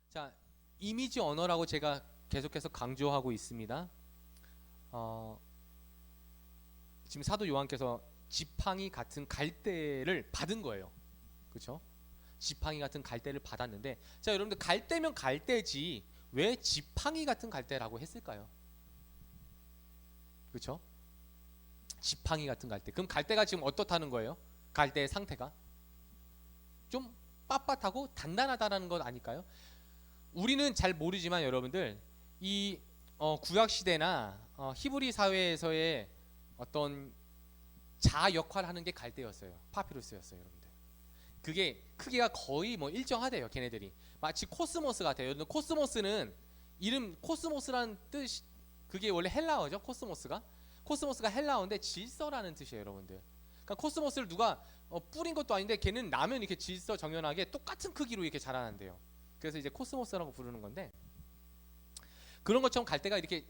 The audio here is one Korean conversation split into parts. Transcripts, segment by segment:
자, 이미지 언어라고 제가 계속해서 강조하고 있습니다. 지금 사도 요한께서 지팡이 같은 갈대를 받은 거예요. 그렇죠? 지팡이 같은 갈대를 받았는데, 자, 여러분들 갈대면 갈대지 왜 지팡이 같은 갈대라고 했을까요? 그렇죠? 지팡이 같은 갈대. 그럼 갈대가 지금 어떻다는 거예요? 갈대의 상태가 좀 빳빳하고 단단하다라는 것 아닐까요? 우리는 잘 모르지만 여러분들 이 구약 시대나 히브리 사회에서의 어떤 자 역할을 하는 게 갈대였어요. 파피루스였어요, 여러분들. 그게 크기가 거의 뭐 일정하대요, 걔네들이. 마치 코스모스 같아요. 여러분, 코스모스는 이름 코스모스라는 뜻, 그게 원래 헬라어죠. 코스모스가 헬라어인데 질서라는 뜻이에요, 여러분들. 그러니까 코스모스를 누가 뿌린 것도 아닌데 걔는 나면 이렇게 질서 정연하게 똑같은 크기로 이렇게 자라난대요. 그래서 이제 코스모스라고 부르는 건데, 그런 것처럼 갈대가 이렇게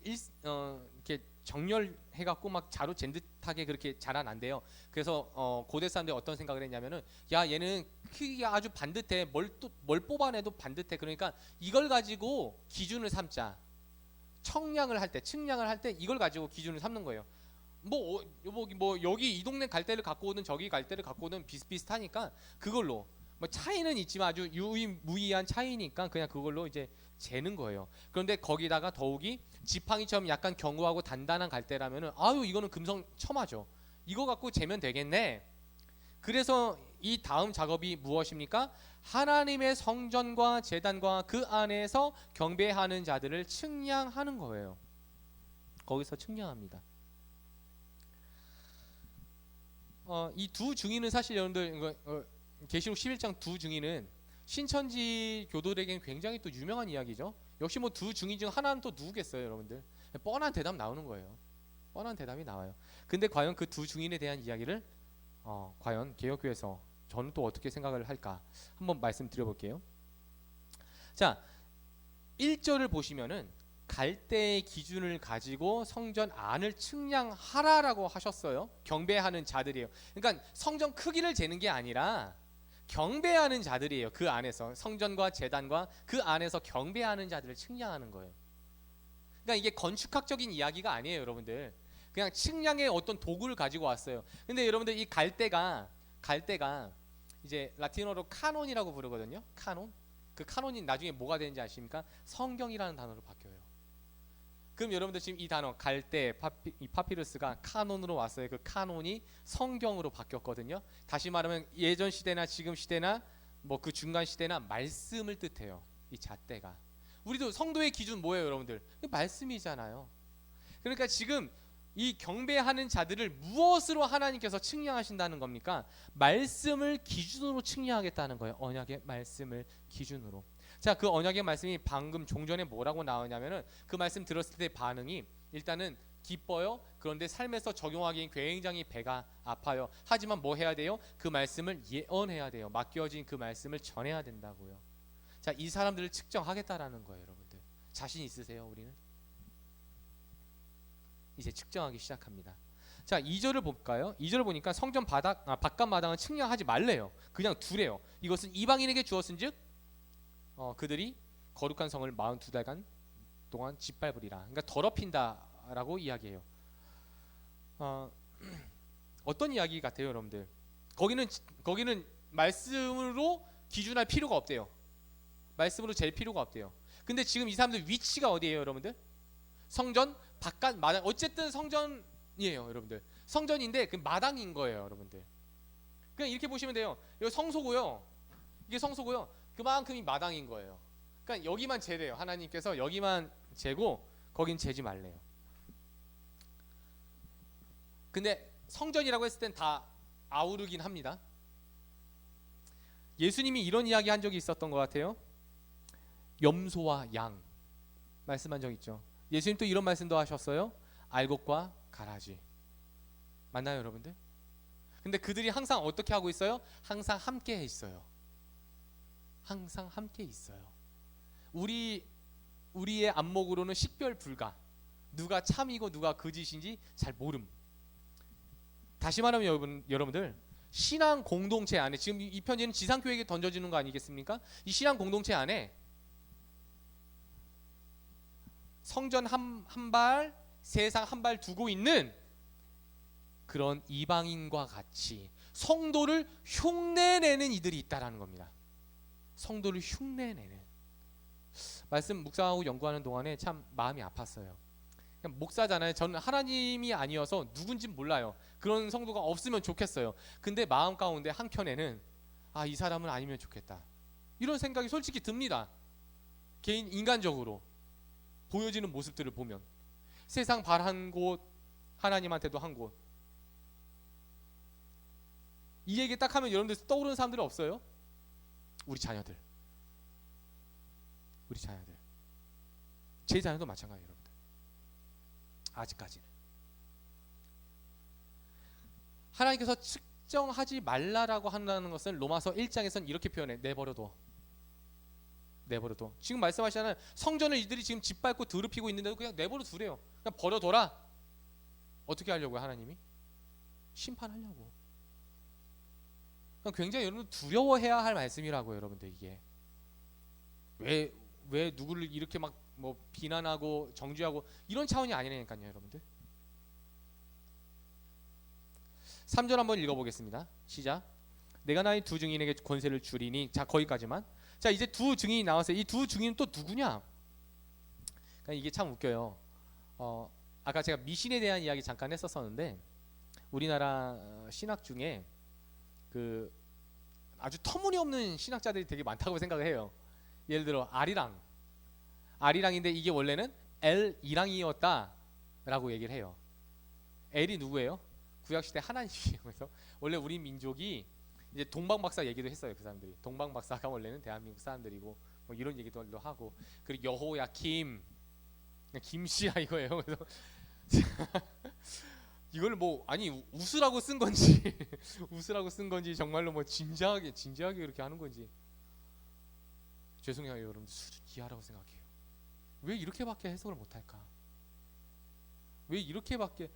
정렬해갖고 막 자로 잰 듯하게 그렇게 자라난대요. 그래서 고대 사람들이 어떤 생각을 했냐면은, 야, 얘는 크기가 아주 반듯해. 뭘 뽑아내도 반듯해. 그러니까 이걸 가지고 기준을 삼자. 측량을 할 때 이걸 가지고 기준을 삼는 거예요. 뭐 여기 이 동네 갈대를 갖고 오든 저기 갈대를 갖고 오든 비슷비슷하니까 그걸로, 뭐 차이는 있지만 아주 유의무이한 차이니까 그냥 그걸로 이제 재는 거예요. 그런데 거기다가 더욱이 지팡이처럼 약간 견고하고 단단한 갈대라면은, 아유, 이거는 금성첨화죠. 이거 갖고 재면 되겠네. 그래서 이 다음 작업이 무엇입니까? 하나님의 성전과 제단과 그 안에서 경배하는 자들을 측량하는 거예요. 거기서 측량합니다. 이 두 증인은 사실 여러분들, 계시록 11장 두 증인은 신천지 교도들에게는 굉장히 또 유명한 이야기죠. 역시 뭐 두 증인 중 하나는 또 누구겠어요, 여러분들? 뻔한 대답 나오는 거예요. 뻔한 대답이 나와요. 근데 과연 그 두 증인에 대한 이야기를 과연 개혁교회에서 저는 또 어떻게 생각을 할까 한번 말씀드려볼게요. 자, 1절을 보시면은 갈대의 기준을 가지고 성전 안을 측량하라라고 하셨어요. 경배하는 자들이에요. 그러니까 성전 크기를 재는 게 아니라 경배하는 자들이에요. 그 안에서 성전과 제단과 그 안에서 경배하는 자들을 측량하는 거예요. 그러니까 이게 건축학적인 이야기가 아니에요, 여러분들. 그냥 측량의 어떤 도구를 가지고 왔어요. 근데 여러분들 이 갈대가 이제 라틴어로 카논이라고 부르거든요. 카논. 그 카논이 나중에 뭐가 되는지 아십니까? 성경이라는 단어로 바뀌어요. 그럼 여러분들 지금 이 단어 갈대, 이 파피루스가 카논으로 왔어요. 그 카논이 성경으로 바뀌었거든요. 다시 말하면 예전 시대나 지금 시대나 뭐 그 중간 시대나 말씀을 뜻해요. 이 잣대가. 우리도 성도의 기준 뭐예요, 여러분들? 말씀이잖아요. 그러니까 지금 이 경배하는 자들을 무엇으로 하나님께서 측량하신다는 겁니까? 말씀을 기준으로 측량하겠다는 거예요. 언약의 말씀을 기준으로. 자, 그 언약의 말씀이 방금 종전에 뭐라고 나오냐면은, 그 말씀 들었을 때 반응이 일단은 기뻐요. 그런데 삶에서 적용하기엔 굉장히 배가 아파요. 하지만 뭐 해야 돼요? 그 말씀을 예언해야 돼요. 맡겨진 그 말씀을 전해야 된다고요. 자, 이 사람들을 측정하겠다라는 거예요, 여러분들. 자신 있으세요, 우리는? 이제 측정하기 시작합니다. 자, 2절을 볼까요? 2절을 보니까 성전 바깥 마당은 측량하지 말래요. 그냥 두래요. 이것은 이방인에게 주었은즉 그들이 거룩한 성을 42달간 동안 짓밟으리라. 그러니까 더럽힌다라고 이야기해요. 어떤 이야기 같아요, 여러분들? 거기는 말씀으로 기준할 필요가 없대요. 말씀으로 잴 필요가 없대요. 근데 지금 이 사람들 위치가 어디예요, 여러분들? 성전 바깥 마당. 어쨌든 성전이에요, 여러분들. 성전인데 그 마당인 거예요, 여러분들. 그냥 이렇게 보시면 돼요. 이거 성소고요. 이게 성소고요. 그만큼이 마당인 거예요. 그러니까 여기만 재래요. 하나님께서 여기만 재고 거긴 재지 말래요. 근데 성전이라고 했을 땐 다 아우르긴 합니다. 예수님이 이런 이야기 한 적이 있었던 것 같아요. 염소와 양 말씀한 적 있죠. 예수님 또 이런 말씀도 하셨어요. 알곡과 가라지. 맞나요, 여러분들? 근데 그들이 항상 어떻게 하고 있어요? 항상 함께 있어요. 항상 함께 있어요. 우리의 안목으로는 식별 불가. 누가 참이고 누가 거짓인지 잘 모름. 다시 말하면 여러분들, 신앙 공동체 안에, 지금 이 편지는 지상교회에게 던져지는 거 아니겠습니까? 이 신앙 공동체 안에 성전 한 발, 세상 한 발 두고 있는 그런 이방인과 같이 성도를 흉내내는 이들이 있다라는 겁니다. 성도를 흉내내는. 말씀 묵상하고 연구하는 동안에 참 마음이 아팠어요. 그냥 목사잖아요. 저는 하나님이 아니어서 누군지 몰라요. 그런 성도가 없으면 좋겠어요. 근데 마음 가운데 한켠에는 이 사람은 아니면 좋겠다, 이런 생각이 솔직히 듭니다. 개인 인간적으로 보여지는 모습들을 보면 세상 발 한 곳, 하나님한테도 한 곳. 이 얘기 딱 하면 여러분들 떠오르는 사람들이 없어요? 우리 자녀들. 제 자녀도 마찬가지예요, 여러분들. 아직까지는 하나님께서 측정하지 말라라고 한다는 것은 로마서 1장에서는 이렇게 표현해. 내버려둬. 지금 말씀하시잖아요. 성전을 이들이 지금 짓밟고 더럽히고 있는데도 그냥 내버려 두래요. 그냥 버려둬라. 어떻게 하려고요? 하나님이 심판하려고. 굉장히 여러분 두려워해야 할 말씀이라고요, 여러분들. 이게 왜 누구를 이렇게 막 뭐 비난하고 정죄하고 이런 차원이 아니라니까요, 여러분들. 3절 한번 읽어보겠습니다. 시작. 내가 나의 두 증인에게 권세를 주리니. 자, 거기까지만. 자, 이제 두 증인이 나왔어요. 이 두 증인은 또 누구냐? 그러니까 이게 참 웃겨요. 아까 제가 미신에 대한 이야기 잠깐 했었는데 우리나라 신학 중에 그 아주 터무니없는 신학자들이 되게 많다고 생각을 해요. 예를 들어 아리랑인데 이게 원래는 엘이랑이었다라고 얘기를 해요. 엘이 누구예요? 구약시대 하나님이에요. 그래서 원래 우리 민족이 이제 동방박사 얘기도 했어요. 그 사람들이 동방박사가 원래는 대한민국 사람들이고 뭐 이런 얘기도 하고, 그리고 여호야킴 김씨야 이거예요. 그래서 이걸 뭐 웃으라고 쓴 건지 웃으라고 쓴 건지 정말로 뭐 진지하게 그렇게 하는 건지 죄송해요, 여러분. 수준 이하라고 생각해요. 왜 이렇게밖에 해석을 못할까? 왜 이렇게밖에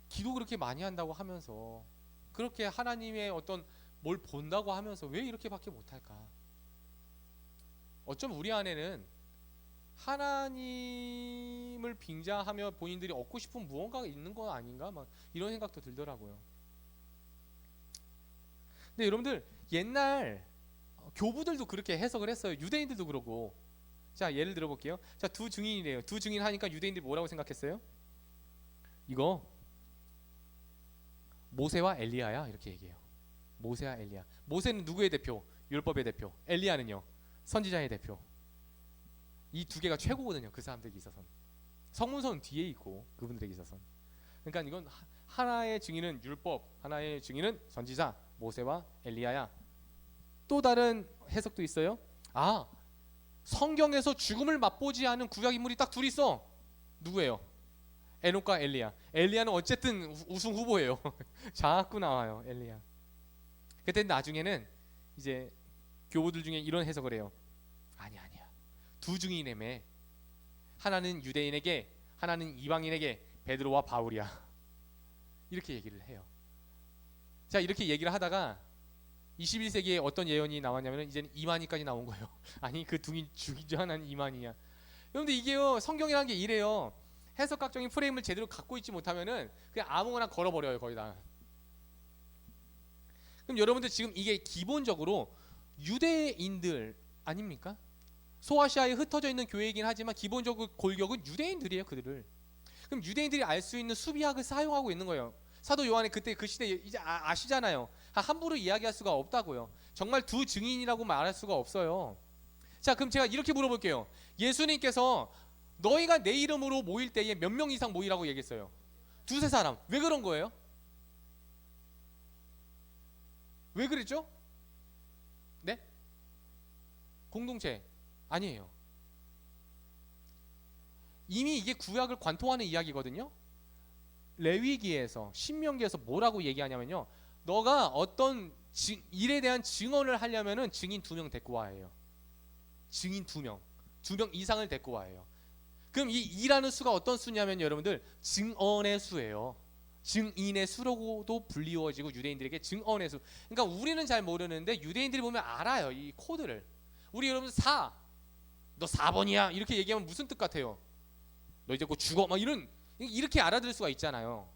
기도 그렇게 많이 한다고 하면서 그렇게 하나님의 어떤 뭘 본다고 하면서 왜 이렇게밖에 못할까? 어쩜 우리 안에는 하나님을 빙자하며 본인들이 얻고 싶은 무언가가 있는 건 아닌가? 막 이런 생각도 들더라고요. 근데 여러분들 옛날 교부들도 그렇게 해석을 했어요. 유대인들도 그러고. 자, 예를 들어 볼게요. 자, 두 증인이래요. 두 증인 하니까 유대인들이 뭐라고 생각했어요? 이거 모세와 엘리야야, 이렇게 얘기해요. 모세와 엘리야. 모세는 누구의 대표? 율법의 대표. 엘리야는요? 선지자의 대표. 이 두 개가 최고거든요, 그 사람들에게 있어서는. 성문서는 뒤에 있고 그분들에게 있어서는. 그러니까 이건 하나의 증인은 율법, 하나의 증인은 선지자 모세와 엘리야야. 또 다른 해석도 있어요. 성경에서 죽음을 맛보지 않은 구약 인물이 딱 둘 있어. 누구예요? 에녹과 엘리야. 엘리야는 어쨌든 우승 후보예요. 자꾸 나와요, 엘리야. 그때 나중에는 이제 교우들 중에 이런 해석을 해요. 아니야. 두 증인이네. 하나는 유대인에게, 하나는 이방인에게. 베드로와 바울이야. 이렇게 얘기를 해요. 자, 이렇게 얘기를 하다가 21세기에 어떤 예언이 나왔냐면 이제는 이만희까지 나온 거예요. 아니, 그 두 증인 중 하나는 이만희야. 여러분들 이게요, 성경이라는 게 이래요. 해석학적인 프레임을 제대로 갖고 있지 못하면은 그냥 아무거나 걸어버려요, 거의 다. 그럼 여러분들 지금 이게 기본적으로 유대인들 아닙니까? 소아시아에 흩어져 있는 교회이긴 하지만 기본적으로 골격은 유대인들이에요, 그들을. 그럼 유대인들이 알 수 있는 수비학을 사용하고 있는 거예요. 사도 요한이 그때 그 시대 이제 아시잖아요. 함부로 이야기할 수가 없다고요. 정말 두 증인이라고 말할 수가 없어요. 자, 그럼 제가 이렇게 물어볼게요. 예수님께서 너희가 내 이름으로 모일 때에 몇 명 이상 모이라고 얘기했어요? 두세 사람. 왜 그런 거예요? 왜 그랬죠? 네? 공동체 아니에요. 이미 이게 구약을 관통하는 이야기거든요. 레위기에서, 신명기에서 뭐라고 얘기하냐면요, 너가 어떤 일에 대한 증언을 하려면은 증인 2명 데리고 와야 해요. 증인 2명 이상을 데리고 와야 해요. 그럼 이 2라는 수가 어떤 수냐면 여러분들 증언의 수예요. 증인의 수로도 불리워지고 유대인들에게 증언의 수. 그러니까 우리는 잘 모르는데 유대인들이 보면 알아요, 이 코드를. 우리 여러분 너 4번이야 이렇게 얘기하면 무슨 뜻 같아요? 너 이제 곧 죽어 막 이런 이렇게 알아들을 수가 있잖아요.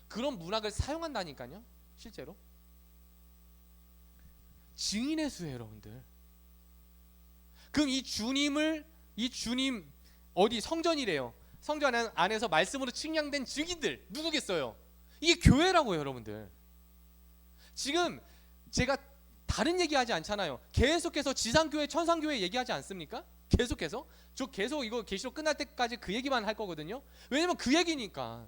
그런 문학을 사용한다니까요. 실제로 증인의 수예요, 여러분들. 그럼 이 주님 어디 성전이래요. 성전 안에서 말씀으로 측량된 증인들 누구겠어요? 이게 교회라고요, 여러분들. 지금 제가 다른 얘기하지 않잖아요. 계속해서 지상교회, 천상교회 얘기하지 않습니까? 계속해서 저 계속 이거 계시록 끝날 때까지 그 얘기만 할 거거든요. 왜냐면 그 얘기니까.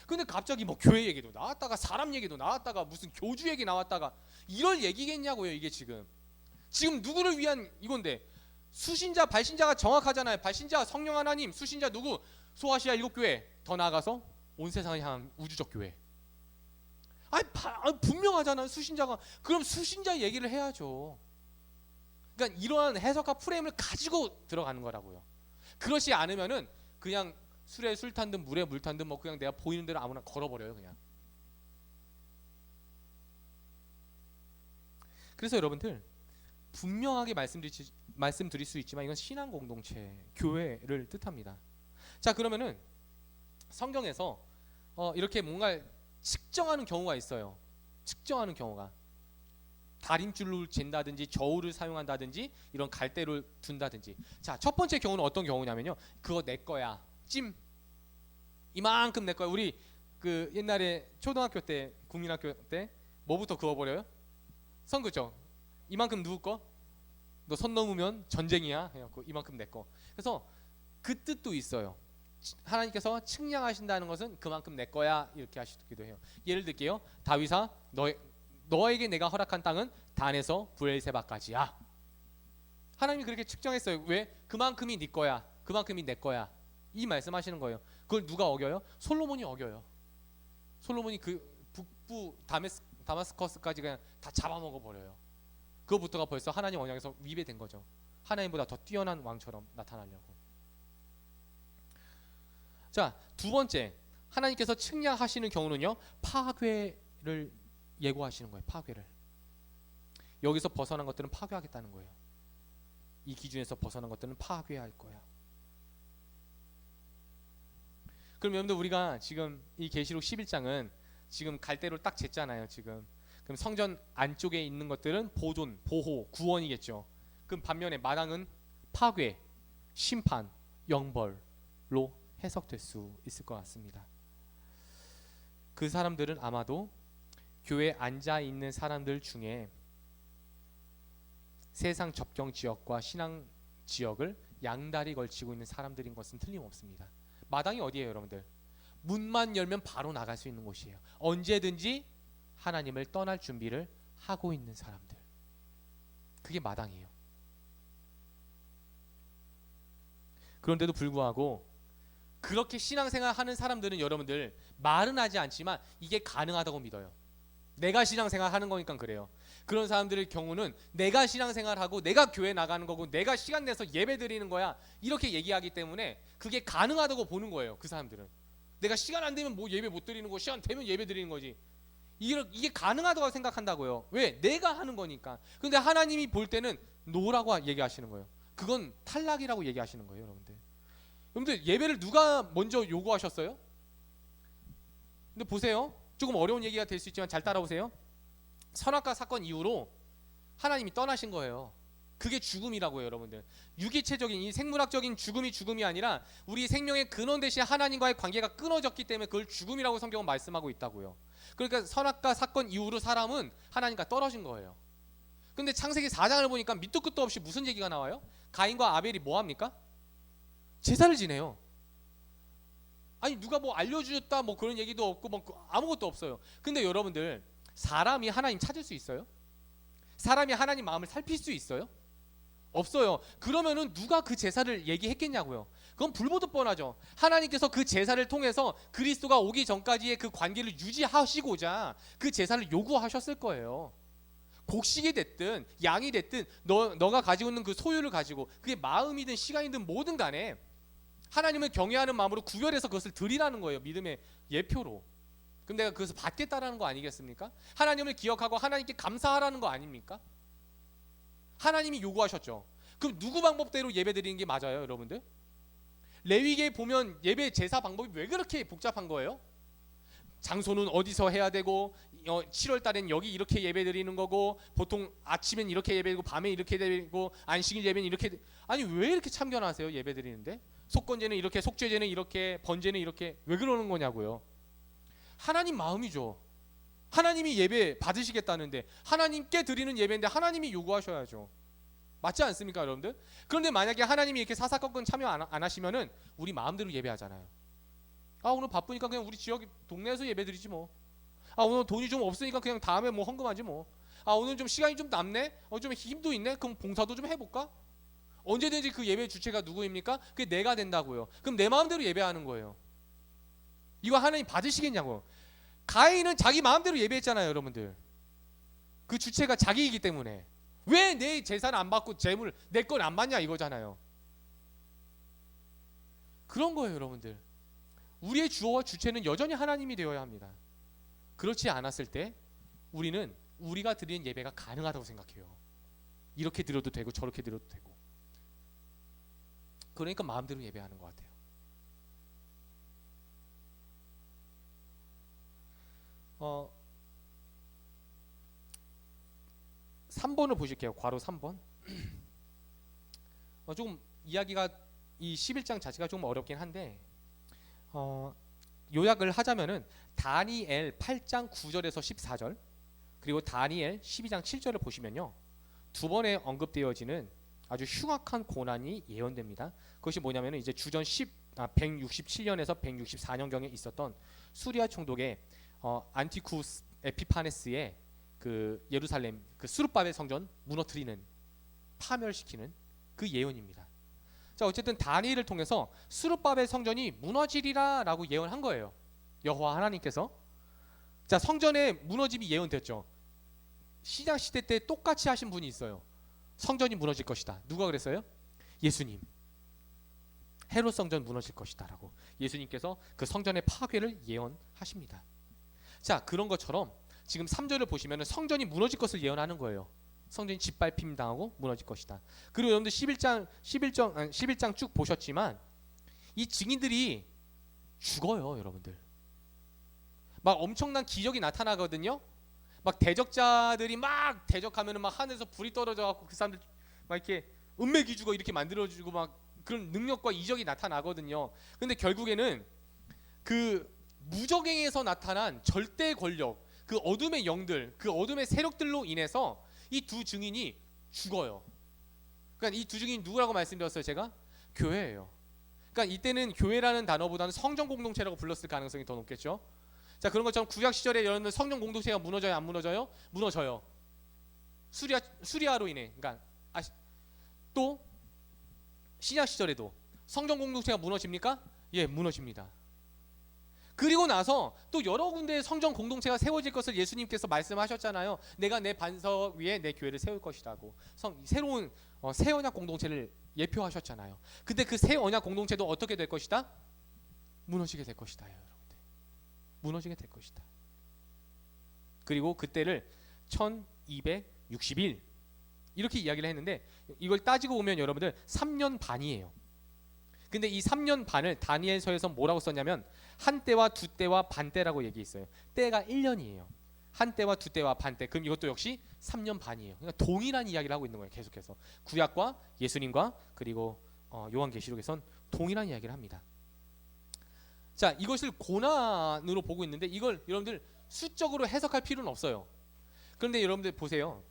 근데 갑자기 뭐 교회 얘기도 나왔다가 사람 얘기도 나왔다가 무슨 교주 얘기 나왔다가 이럴 얘기겠냐고요. 이게 지금 누구를 위한 이건데, 수신자 발신자가 정확하잖아요. 발신자 성령 하나님, 수신자 누구? 소아시아 7교회, 더 나아가서 온 세상을 향한 우주적 교회. 분명하잖아요, 수신자가. 그럼 수신자 얘기를 해야죠. 그러니까 이러한 해석과 프레임을 가지고 들어가는 거라고요. 그렇지 않으면은 그냥 술에 술 탄 듯 물에 물 탄 듯 뭐 그냥 내가 보이는 대로 아무나 걸어버려요, 그냥. 그래서 여러분들 분명하게 말씀드릴 수 있지만 이건 신앙 공동체, 교회를 뜻합니다. 자, 그러면은 성경에서 이렇게 뭔가 측정하는 경우가 있어요. 측정하는 경우가 다림줄을 잰다든지 저울을 사용한다든지 이런 갈대를 둔다든지. 자, 첫 번째 경우는 어떤 경우냐면요, 그거 내 거야, 찜 이만큼 내 거야. 우리 그 옛날에 초등학교 때, 국민학교 때 뭐부터 그어버려요? 선 그죠? 이만큼 누구 거? 너 선 넘으면 전쟁이야 해갖고 이만큼 내 거. 그래서 그 뜻도 있어요. 하나님께서 측량하신다는 것은 그만큼 내 거야 이렇게 하시기도 해요. 예를 들게요. 다윗아, 너에게 내가 허락한 땅은 단에서 브엘세바까지야. 하나님이 그렇게 측정했어요. 왜? 그만큼이 네 거야, 그만큼이 내 거야, 이 말씀하시는 거예요. 그걸 누가 어겨요? 솔로몬이 어겨요. 솔로몬이 그 북부 다마스커스까지 그냥 다 잡아먹어 버려요. 그거부터가 벌써 하나님 언약에서 위배된 거죠. 하나님보다 더 뛰어난 왕처럼 나타나려고. 자, 두 번째, 하나님께서 측량하시는 경우는요, 파괴를 예고하시는 거예요. 파괴를. 여기서 벗어난 것들은 파괴하겠다는 거예요. 이 기준에서 벗어난 것들은 파괴할 거야. 그럼 여러분들, 우리가 지금 이 계시록 11장은 지금 갈대로 딱 쟀잖아요. 지금 그럼 성전 안쪽에 있는 것들은 보존, 보호, 구원이겠죠. 그럼 반면에 마당은 파괴, 심판, 영벌로 해석될 수 있을 것 같습니다. 그 사람들은 아마도 교회에 앉아 있는 사람들 중에 세상 접경 지역과 신앙 지역을 양다리 걸치고 있는 사람들인 것은 틀림없습니다. 마당이 어디예요, 여러분들? 문만 열면 바로 나갈 수 있는 곳이에요. 언제든지 하나님을 떠날 준비를 하고 있는 사람들, 그게 마당이에요. 그런데도 불구하고 그렇게 신앙생활 하는 사람들은 여러분들 말은 하지 않지만 이게 가능하다고 믿어요. 내가 신앙생활 하는 거니까 그래요. 그런 사람들의 경우는 내가 신앙생활하고 내가 교회 나가는 거고 내가 시간 내서 예배 드리는 거야 이렇게 얘기하기 때문에 그게 가능하다고 보는 거예요. 그 사람들은 내가 시간 안 되면 뭐 예배 못 드리는 거, 시간 되면 예배 드리는 거지, 이게 가능하다고 생각한다고요. 왜? 내가 하는 거니까. 근데 하나님이 볼 때는 노라고 얘기하시는 거예요. 그건 탈락이라고 얘기하시는 거예요. 여러분들 예배를 누가 먼저 요구하셨어요? 근데 보세요, 조금 어려운 얘기가 될 수 있지만 잘 따라오세요. 선악과 사건 이후로 하나님이 떠나신 거예요. 그게 죽음이라고요, 여러분들. 유기체적인 이 생물학적인 죽음이 아니라 우리 생명의 근원 대신 하나님과의 관계가 끊어졌기 때문에 그걸 죽음이라고 성경은 말씀하고 있다고요. 그러니까 선악과 사건 이후로 사람은 하나님과 떨어진 거예요. 근데 창세기 4장을 보니까 밑도 끝도 없이 무슨 얘기가 나와요? 가인과 아벨이 뭐 합니까? 제사를 지내요. 아니 누가 뭐 알려주셨다 뭐 그런 얘기도 없고 뭐 아무것도 없어요. 근데 여러분들, 사람이 하나님 찾을 수 있어요? 사람이 하나님 마음을 살필 수 있어요? 없어요. 그러면은 누가 그 제사를 얘기했겠냐고요. 그건 불보듯 뻔하죠. 하나님께서 그 제사를 통해서 그리스도가 오기 전까지의 그 관계를 유지하시고자 그 제사를 요구하셨을 거예요. 곡식이 됐든 양이 됐든 너가 가지고 있는 그 소유를 가지고, 그게 마음이든 시간이든 뭐든 간에 하나님을 경외하는 마음으로 구별해서 그것을 드리라는 거예요. 믿음의 예표로. 그럼 내가 그것을 받겠다라는 거 아니겠습니까? 하나님을 기억하고 하나님께 감사하라는 거 아닙니까? 하나님이 요구하셨죠. 그럼 누구 방법대로 예배 드리는 게 맞아요, 여러분들? 레위기에 보면 예배 제사 방법이 왜 그렇게 복잡한 거예요? 장소는 어디서 해야 되고 7월 달엔 여기 이렇게 예배 드리는 거고 보통 아침엔 이렇게 예배드리고 밤에 이렇게 드리고 안식일 예배는 이렇게 아니 왜 이렇게 참견하세요? 예배 드리는데 속건제는 이렇게 속죄제는 이렇게 번제는 이렇게 왜 그러는 거냐고요. 하나님 마음이죠. 하나님이 예배 받으시겠다는데 하나님께 드리는 예배인데 하나님이 요구하셔야죠. 맞지 않습니까 여러분들? 그런데 만약에 하나님이 이렇게 사사건건 참여 안 하시면은 우리 마음대로 예배하잖아요. 아 오늘 바쁘니까 그냥 우리 지역 동네에서 예배드리지 뭐. 아 오늘 돈이 좀 없으니까 그냥 다음에 뭐 헌금하지 뭐. 아 오늘 좀 시간이 좀 남네. 좀 힘도 있네. 그럼 봉사도 좀 해볼까? 언제든지 그 예배 주체가 누구입니까? 그게 내가 된다고요. 그럼 내 마음대로 예배하는 거예요. 이거 하나님 받으시겠냐고. 가인은 자기 마음대로 예배했잖아요, 여러분들. 그 주체가 자기이기 때문에 왜 내 재산 안 받고 재물 내 건 안 받냐 이거잖아요. 그런 거예요, 여러분들. 우리의 주어와 주체는 여전히 하나님이 되어야 합니다. 그렇지 않았을 때 우리는 우리가 드리는 예배가 가능하다고 생각해요. 이렇게 드려도 되고 저렇게 드려도 되고. 그러니까 마음대로 예배하는 것 같아요. 3번을 보실게요. 괄호 3번. 조금 이야기가 이 11장 자체가 좀 어렵긴 한데 요약을 하자면은 다니엘 8장 9절에서 14절 그리고 다니엘 12장 7절을 보시면요. 두 번에 언급되어지는 아주 흉악한 고난이 예언됩니다. 그것이 뭐냐면은 이제 주전 167년에서 164년경에 있었던 수리아 총독의 안티쿠스 에피파네스의 그 예루살렘 그 수르바벨 성전 무너뜨리는 파멸시키는 그 예언입니다. 자 어쨌든 다니엘을 통해서 수르바벨 성전이 무너지리라라고 예언한 거예요. 여호와 하나님께서. 자 성전의 무너짐이 예언됐죠. 신약 시대 때 똑같이 하신 분이 있어요. 성전이 무너질 것이다. 누가 그랬어요? 예수님. 헤롯 성전 무너질 것이다라고 예수님께서 그 성전의 파괴를 예언하십니다. 자 그런 것처럼 지금 3절을 보시면 성전이 무너질 것을 예언하는 거예요. 성전이 짓밟힘 당하고 무너질 것이다. 그리고 여러분들 11장 쭉 보셨지만 이 증인들이 죽어요. 여러분들 막 엄청난 기적이 나타나거든요. 막 대적자들이 막 대적하면 막 하늘에서 불이 떨어져 갖고 그 사람들 막 이렇게 은맥이 죽어 이렇게 만들어주고 막 그런 능력과 이적이 나타나거든요. 근데 결국에는 그 무적행에서 나타난 절대 권력, 그 어둠의 영들, 그 어둠의 세력들로 인해서 이 두 증인이 죽어요. 그러니까 이 두 증인이 누구라고 말씀드렸어요? 제가 교회예요. 그러니까 이때는 교회라는 단어보다는 성전 공동체라고 불렀을 가능성이 더 높겠죠. 자 그런 것처럼 구약 시절에 여러분들 성전 공동체가 무너져요, 안 무너져요? 무너져요. 수리아로 인해. 그러니까 또 신약 시절에도 성전 공동체가 무너집니까? 예, 무너집니다. 그리고 나서 또 여러 군데의 성전 공동체가 세워질 것을 예수님께서 말씀하셨잖아요. 내가 내 반석 위에 내 교회를 세울 것이라고. 새로운 새 언약 공동체를 예표하셨잖아요. 근데 그 새 언약 공동체도 어떻게 될 것이다? 무너지게 될 것이다, 여러분들. 무너지게 될 것이다. 그리고 그때를 1261 이렇게 이야기를 했는데 이걸 따지고 보면 여러분들 3년 반이에요. 근데 이 3년 반을 다니엘서에서 뭐라고 썼냐면 한때와 두때와 반때라고 얘기했어요. 때가 1년이에요. 한때와 두때와 반때. 그럼 이것도 역시 3년 반이에요. 그러니까 동일한 이야기를 하고 있는 거예요. 계속해서 구약과 예수님과 그리고 요한계시록에선 동일한 이야기를 합니다. 자 이것을 고난으로 보고 있는데 이걸 여러분들 수적으로 해석할 필요는 없어요. 그런데 여러분들 보세요.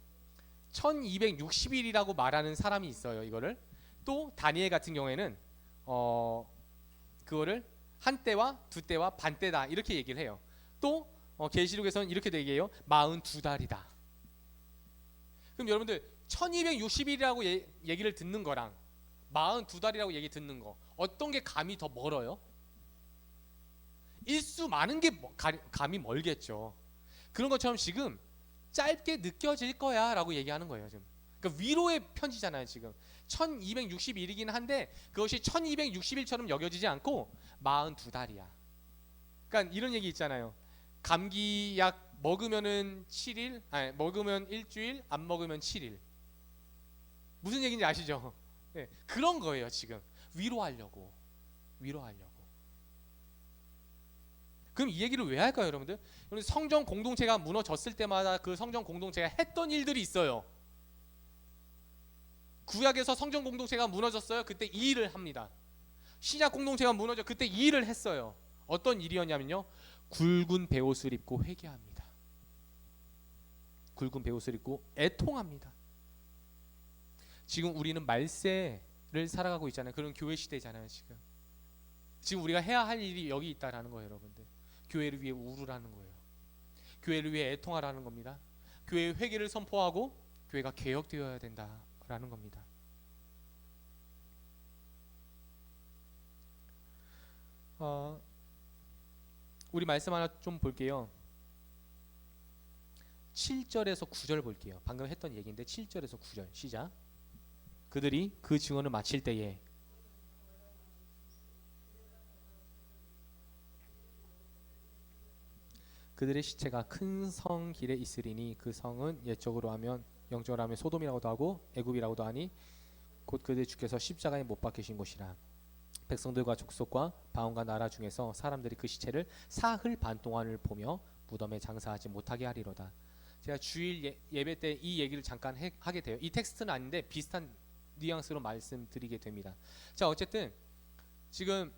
1260일이라고 말하는 사람이 있어요. 이거를 또 다니엘 같은 경우에는 그거를 한때와 두때와 반때다 이렇게 얘기를 해요. 또 계시록에서는 이렇게 얘기해요. 42달이다. 그럼 여러분들 1260일이라고 얘기를 듣는 거랑 42달이라고 얘기 듣는 거 어떤 게 감이 더 멀어요? 일수 많은 게 감이 멀겠죠. 그런 것처럼 지금 짧게 느껴질 거야 라고 얘기하는 거예요. 지금 그러니까 위로의 편지잖아요. 지금 1260일이긴 한데 그것이 1260일처럼 여겨지지 않고 42달이야. 그러니까 이런 얘기 있잖아요. 감기약 먹으면은 7일, 아니 먹으면 일주일, 안 먹으면 7일. 무슨 얘기인지 아시죠? 네, 그런 거예요. 지금 위로하려고. 위로하려고. 그럼 이 얘기를 왜 할까요, 여러분들? 성전 공동체가 무너졌을 때마다 그 성전 공동체가 했던 일들이 있어요. 구약에서 성전 공동체가 무너졌어요. 그때 이 일을 합니다. 신약 공동체가 무너져 그때 이 일을 했어요. 어떤 일이었냐면요, 굵은 베옷을 입고 회개합니다. 굵은 베옷을 입고 애통합니다. 지금 우리는 말세를 살아가고 있잖아요. 그런 교회 시대잖아요. 지금 우리가 해야 할 일이 여기 있다라는 거예요, 여러분들. 교회를 위해 울으라는 거예요. 교회를 위해 애통하라는 겁니다. 교회의 회개를 선포하고 교회가 개혁되어야 된다라는 겁니다. 우리 말씀 하나 좀 볼게요. 7절에서 9절 볼게요. 방금 했던 얘기인데 7절에서 9절 시작. 그들이 그 증언을 마칠 때에 그들의 시체가 큰 성 길에 있으리니 그 성은 옛적으로 하면 영적으로 하면 소돔이라고도 하고 애굽이라고도 하니 곧 그들 주께서 십자가에 못 박히신 곳이라. 백성들과 족속과 바온과 나라 중에서 사람들이 그 시체를 사흘 반 동안을 보며 무덤에 장사하지 못하게 하리로다. 제가 주일 예배 때 이 얘기를 잠깐 하게 돼요. 이 텍스트는 아닌데 비슷한 뉘앙스로 말씀드리게 됩니다. 자, 어쨌든 지금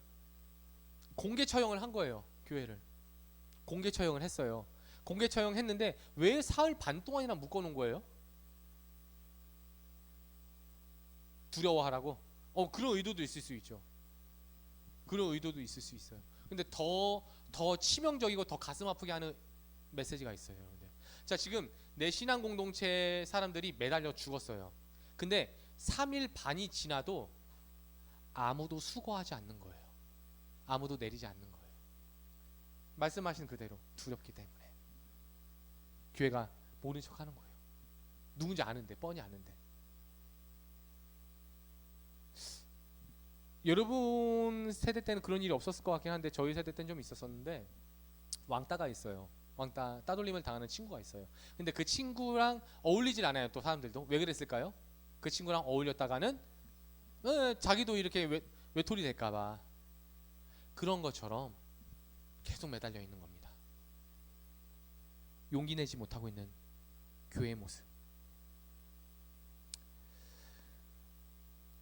공개 처형을 한 거예요. 교회를 공개 처형을 했어요. 공개 처형했는데 왜 사흘 반 동안이나 묶어놓은 거예요? 두려워하라고? 그런 의도도 있을 수 있죠. 그런 의도도 있을 수 있어요. 근데 더 치명적이고 더 가슴 아프게 하는 메시지가 있어요, 여러분들. 자, 지금 내 신앙 공동체 사람들이 매달려 죽었어요. 근데 3일 반이 지나도 아무도 수고하지 않는 거예요. 아무도 내리지 않는 거예요. 말씀하신 그대로 두렵기 때문에 교회가 모른 척하는 거예요. 누군지 아는데, 뻔히 아는데. 여러분 세대 때는 그런 일이 없었을 것 같긴 한데 저희 세대 때는 좀 있었었는데, 왕따가 있어요. 왕따 따돌림을 당하는 친구가 있어요. 근데 그 친구랑 어울리질 않아요. 또 사람들도 왜 그랬을까요? 그 친구랑 어울렸다가는 자기도 이렇게 외톨이 될까봐. 그런 것처럼 계속 매달려 있는 겁니다. 용기 내지 못하고 있는 교회의 모습.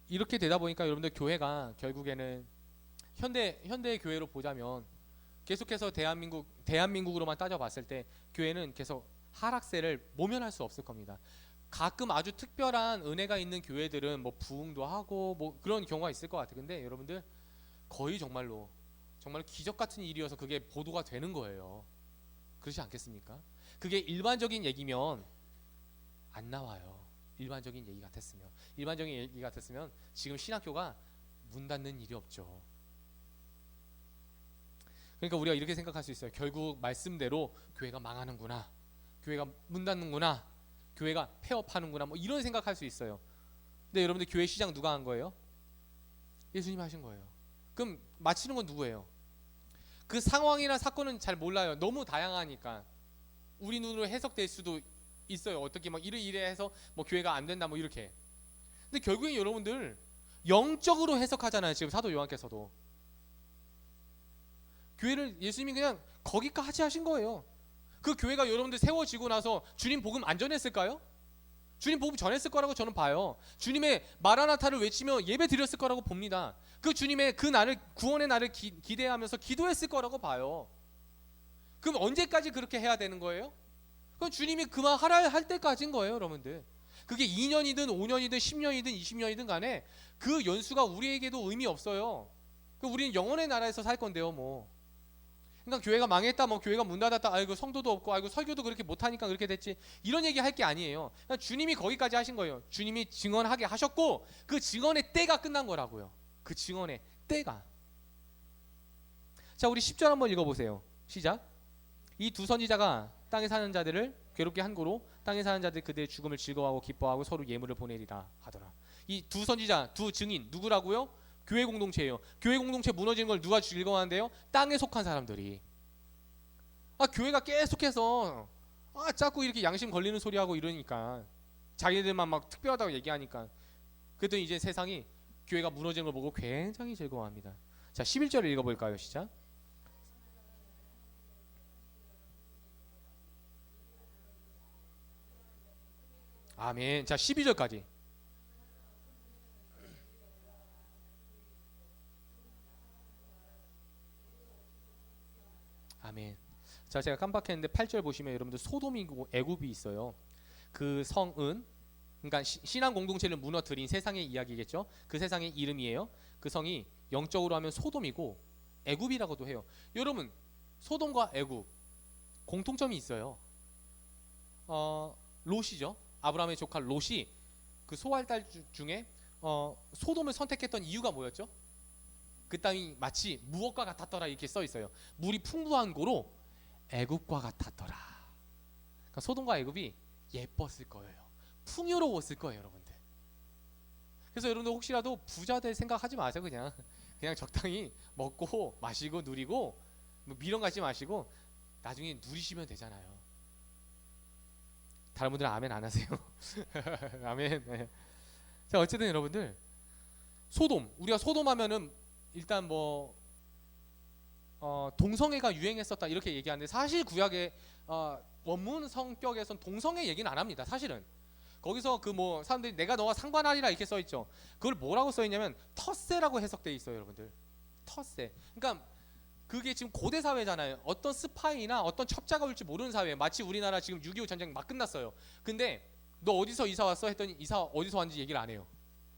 이렇게 되다 보니까 여러분들 교회가 결국에는 현대 교회로 보자면 계속해서 대한민국으로만 따져봤을 때 교회는 계속 하락세를 모면할 수 없을 겁니다. 가끔 아주 특별한 은혜가 있는 교회들은 뭐 부흥도 하고 뭐 그런 경우가 있을 것 같아요. 근데 여러분들 거의 정말로 기적 같은 일이어서 그게 보도가 되는 거예요. 그렇지 않겠습니까? 그게 일반적인 얘기면 안 나와요. 일반적인 얘기 같았으면 지금 신학교가 문 닫는 일이 없죠. 그러니까 우리가 이렇게 생각할 수 있어요. 결국 말씀대로 교회가 망하는구나, 교회가 문 닫는구나, 교회가 폐업하는구나, 뭐 이런 생각할 수 있어요. 근데 여러분들 교회 시작 누가 한 거예요? 예수님이 하신 거예요. 그럼 마치는 건 누구예요? 그 상황이나 사건은 잘 몰라요. 너무 다양하니까 우리 눈으로 해석될 수도 있어요. 어떻게 뭐 이래 해서 뭐 교회가 안 된다 뭐 이렇게. 근데 결국엔 여러분들 영적으로 해석하잖아요. 지금 사도 요한께서도 교회를 예수님이 그냥 거기까지 하신 거예요. 그 교회가 여러분들 세워지고 나서 주님 복음 안 전했을까요? 주님 복음 전했을 거라고 저는 봐요. 주님의 마라나타를 외치며 예배 드렸을 거라고 봅니다. 그 주님의 그 날을, 구원의 날을 기대하면서 기도했을 거라고 봐요. 그럼 언제까지 그렇게 해야 되는 거예요? 그건 주님이 그만하라 할 때까지인 거예요, 여러분들. 그게 2년이든 5년이든 10년이든 20년이든 간에 그 연수가 우리에게도 의미 없어요. 우리는 영원의 나라에서 살 건데요, 뭐. 그러니까 교회가 망했다, 뭐 교회가 문 닫았다, 아이고 성도도 없고, 아이고 설교도 그렇게 못하니까 그렇게 됐지, 이런 얘기 할 게 아니에요. 그러니까 주님이 거기까지 하신 거예요. 주님이 증언하게 하셨고 그 증언의 때가 끝난 거라고요. 그 증언의 때가. 자, 우리 10절 한번 읽어보세요. 시작. 이 두 선지자가 땅에 사는 자들을 괴롭게 한 고로 땅에 사는 자들 그들의 죽음을 즐거워하고 기뻐하고 서로 예물을 보내리라 하더라. 이 두 선지자, 두 증인 누구라고요? 교회 공동체예요. 교회 공동체 무너지는 걸 누가 즐거워하는데요? 땅에 속한 사람들이. 교회가 계속해서 자꾸 이렇게 양심 걸리는 소리 하고 이러니까, 자기들만 막 특별하다고 얘기하니까, 그랬더니 이제 세상이 교회가 무너지는 걸 보고 굉장히 즐거워합니다. 자, 11절을 읽어볼까요? 시작. 아멘. 자, 12절까지. 아멘. 자, 제가 깜빡했는데 8절 보시면 여러분들 소돔이고 애굽이 있어요. 그 성은, 그러니까 신앙 공동체를 무너뜨린 세상의 이야기겠죠. 그 세상의 이름이에요. 그 성이 영적으로 하면 소돔이고 애굽이라고도 해요. 여러분, 소돔과 애굽 공통점이 있어요. 롯이죠. 아브라함의 조카 롯이 그 소알딸 중에 소돔을 선택했던 이유가 뭐였죠? 그 땅이 마치 무엇과 같았더라 이렇게 써 있어요. 물이 풍부한 고로 애굽과 같았더라. 그러니까 소돔과 애굽이 예뻤을 거예요. 풍요로웠을 거예요, 여러분들. 그래서 여러분들 혹시라도 부자 될 생각하지 마세요. 그냥 적당히 먹고 마시고 누리고 뭐 미련 갖지 마시고 나중에 누리시면 되잖아요. 다른 분들은 아멘 안 하세요. 아멘. 네. 자, 어쨌든 여러분들 소돔, 우리가 소돔 하면은 일단 뭐 동성애가 유행했었다 이렇게 얘기하는데 사실 구약의 원문 성격에선 동성애 얘기는 안 합니다. 사실은 거기서 그 뭐 사람들이 내가 너와 상관하리라 이렇게 써 있죠. 그걸 뭐라고 써 있냐면 텃세라고 해석돼 있어요, 여러분들. 텃세. 그러니까 그게 지금 고대 사회잖아요. 어떤 스파이나 어떤 첩자가 올지 모르는 사회. 마치 우리나라 지금 6.25 전쟁 막 끝났어요. 근데 너 어디서 이사 왔어? 했더니 이사 어디서 왔는지 얘기를 안 해요.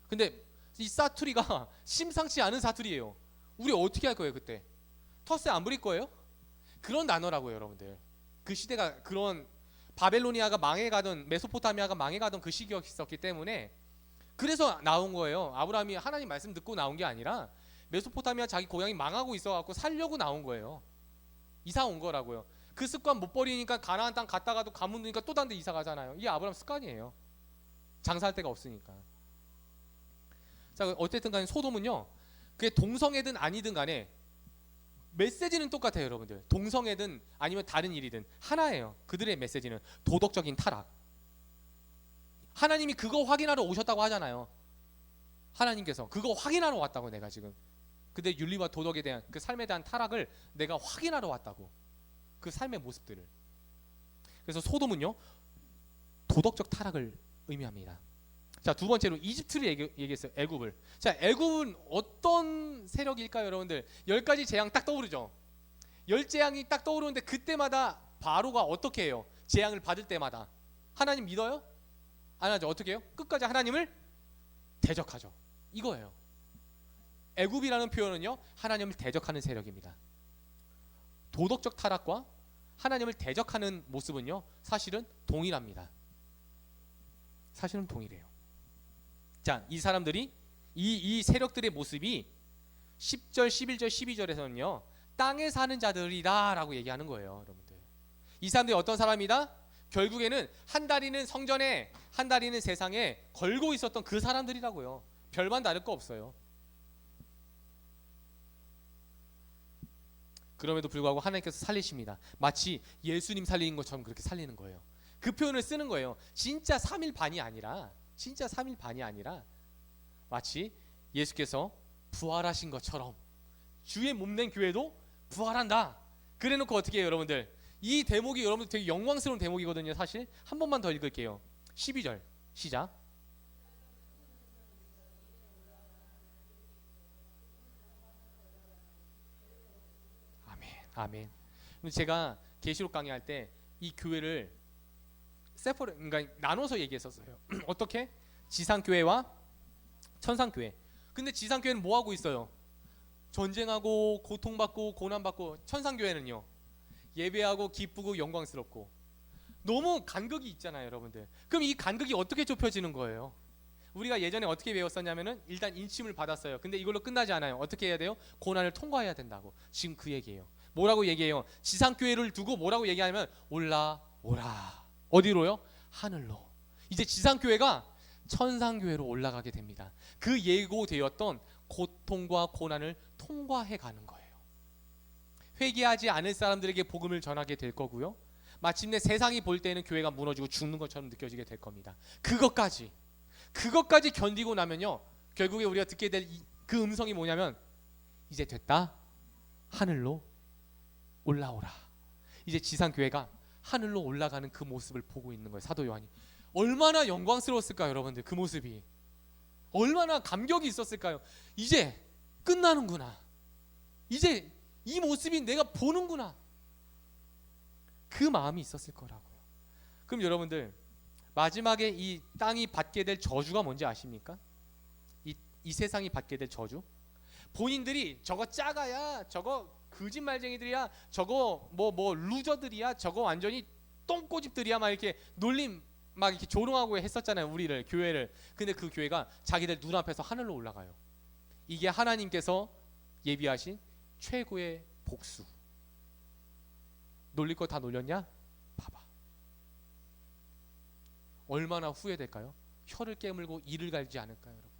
근데 이 사투리가 심상치 않은 사투리예요. 우리 어떻게 할 거예요 그때? 텃세 안 부릴 거예요? 그런 단어라고요, 여러분들. 그 시대가 그런 바벨로니아가 망해가던 메소포타미아가 망해가던 그 시기였었기 때문에 그래서 나온 거예요. 아브라함이 하나님 말씀 듣고 나온 게 아니라 메소포타미아 자기 고향이 망하고 있어갖고 살려고 나온 거예요. 이사 온 거라고요. 그 습관 못 버리니까 가나안 땅 갔다가도 가문드니까 또 다른 데 이사 가잖아요. 이게 아브라함 습관이에요. 장사할 데가 없으니까. 자, 어쨌든 간에 소돔은요, 그게 동성애든 아니든 간에 메시지는 똑같아요, 여러분들. 동성애든 아니면 다른 일이든 하나예요. 그들의 메시지는 도덕적인 타락. 하나님이 그거 확인하러 오셨다고 하잖아요. 하나님께서 그거 확인하러 왔다고. 내가 지금 그들의 윤리와 도덕에 대한 그 삶에 대한 타락을 내가 확인하러 왔다고. 그 삶의 모습들을. 그래서 소돔은요 도덕적 타락을 의미합니다. 자, 두 번째로 이집트를 얘기했어요. 애굽을. 자, 애굽은 어떤 세력일까요, 여러분들? 10가지 재앙 딱 떠오르죠. 10재앙이 딱 떠오르는데 그때마다 바로가 어떻게 해요? 재앙을 받을 때마다 하나님 믿어요? 안 하죠. 어떻게 해요? 끝까지 하나님을 대적하죠. 이거예요. 애굽이라는 표현은요 하나님을 대적하는 세력입니다. 도덕적 타락과 하나님을 대적하는 모습은요 사실은 동일합니다. 사실은 동일해요. 자, 이 사람들이 이 세력들의 모습이 10절, 11절, 12절에서는요 땅에 사는 자들이다 라고 얘기하는 거예요, 여러분들. 이 사람들이 어떤 사람이다? 결국에는 한 다리는 성전에 한 다리는 세상에 걸고 있었던 그 사람들이라고요. 별반 다를 거 없어요. 그럼에도 불구하고 하나님께서 살리십니다. 마치 예수님 살리는 것처럼 그렇게 살리는 거예요. 그 표현을 쓰는 거예요. 진짜 3일 반이 아니라 마치 예수께서 부활하신 것처럼 주의 몸된 교회도 부활한다. 그래놓고 어떻게 해요, 여러분들? 이 대목이 여러분들 되게 영광스러운 대목이거든요. 사실 한 번만 더 읽을게요. 12절 시작. 아멘, 아멘. 제가 계시록 강의할 때 이 교회를 그러니까 나눠서 얘기했었어요. 어떻게? 지상교회와 천상교회. 근데 지상교회는 뭐 하고 있어요? 전쟁하고 고통받고 고난받고, 천상교회는요 예배하고 기쁘고 영광스럽고. 너무 간극이 있잖아요, 여러분들. 그럼 이 간극이 어떻게 좁혀지는 거예요? 우리가 예전에 어떻게 배웠었냐면은 일단 인침을 받았어요. 근데 이걸로 끝나지 않아요. 어떻게 해야 돼요? 고난을 통과해야 된다고. 지금 그 얘기예요. 뭐라고 얘기해요? 지상교회를 두고 뭐라고 얘기하면 올라오라. 어디로요? 하늘로. 이제 지상교회가 천상교회로 올라가게 됩니다. 그 예고되었던 고통과 고난을 통과해 가는 거예요. 회개하지 않을 사람들에게 복음을 전하게 될 거고요. 마침내 세상이 볼 때는 교회가 무너지고 죽는 것처럼 느껴지게 될 겁니다. 그것까지 견디고 나면요 결국에 우리가 듣게 될 그 음성이 뭐냐면 이제 됐다. 하늘로 올라오라. 이제 지상교회가 하늘로 올라가는 그 모습을 보고 있는 거예요. 사도 요한이. 얼마나 영광스러웠을까요, 여러분들? 그 모습이 얼마나 감격이 있었을까요? 이제 끝나는구나. 이제 이 모습이 내가 보는구나. 그 마음이 있었을 거라고요. 그럼 여러분들, 마지막에 이 땅이 받게 될 저주가 뭔지 아십니까? 이 세상이 받게 될 저주. 본인들이 저거 작아야, 저거 거짓말쟁이들이야, 저거 뭐 루저들이야, 저거 완전히 똥꼬집들이야, 막 이렇게 놀림 막 이렇게 조롱하고 했었잖아요, 우리를, 교회를. 근데 그 교회가 자기들 눈앞에서 하늘로 올라가요. 이게 하나님께서 예비하신 최고의 복수. 놀릴 거 다 놀렸냐? 봐봐. 얼마나 후회될까요? 혀를 깨물고 이를 갈지 않을까요, 여러분들?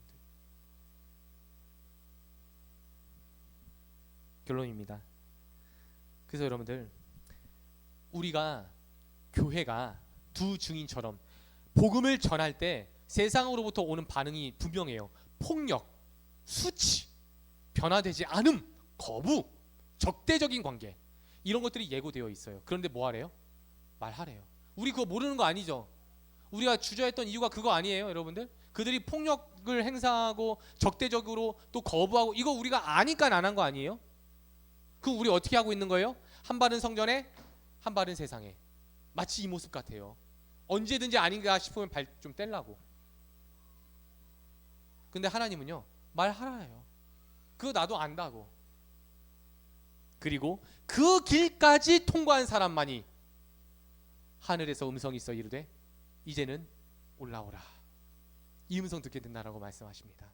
결론입니다. 그래서 여러분들, 우리가, 교회가 두 증인처럼 복음을 전할 때 세상으로부터 오는 반응이 분명해요. 폭력, 수치, 변화되지 않음, 거부, 적대적인 관계, 이런 것들이 예고되어 있어요. 그런데 뭐 하래요? 말하래요. 우리 그거 모르는 거 아니죠? 우리가 주저했던 이유가 그거 아니에요, 여러분들? 그들이 폭력을 행사하고 적대적으로 또 거부하고, 이거 우리가 아니까 안 한 거 아니에요? 그 우리 어떻게 하고 있는 거예요? 한 발은 성전에, 한 발은 세상에. 마치 이 모습 같아요. 언제든지 아닌가 싶으면 발 좀 떼려고. 근데 하나님은요, 말하라요. 그거 나도 안다고. 그리고 그 길까지 통과한 사람만이 하늘에서 음성이 있어 이르되 이제는 올라오라. 이 음성 듣게 된다라고 말씀하십니다.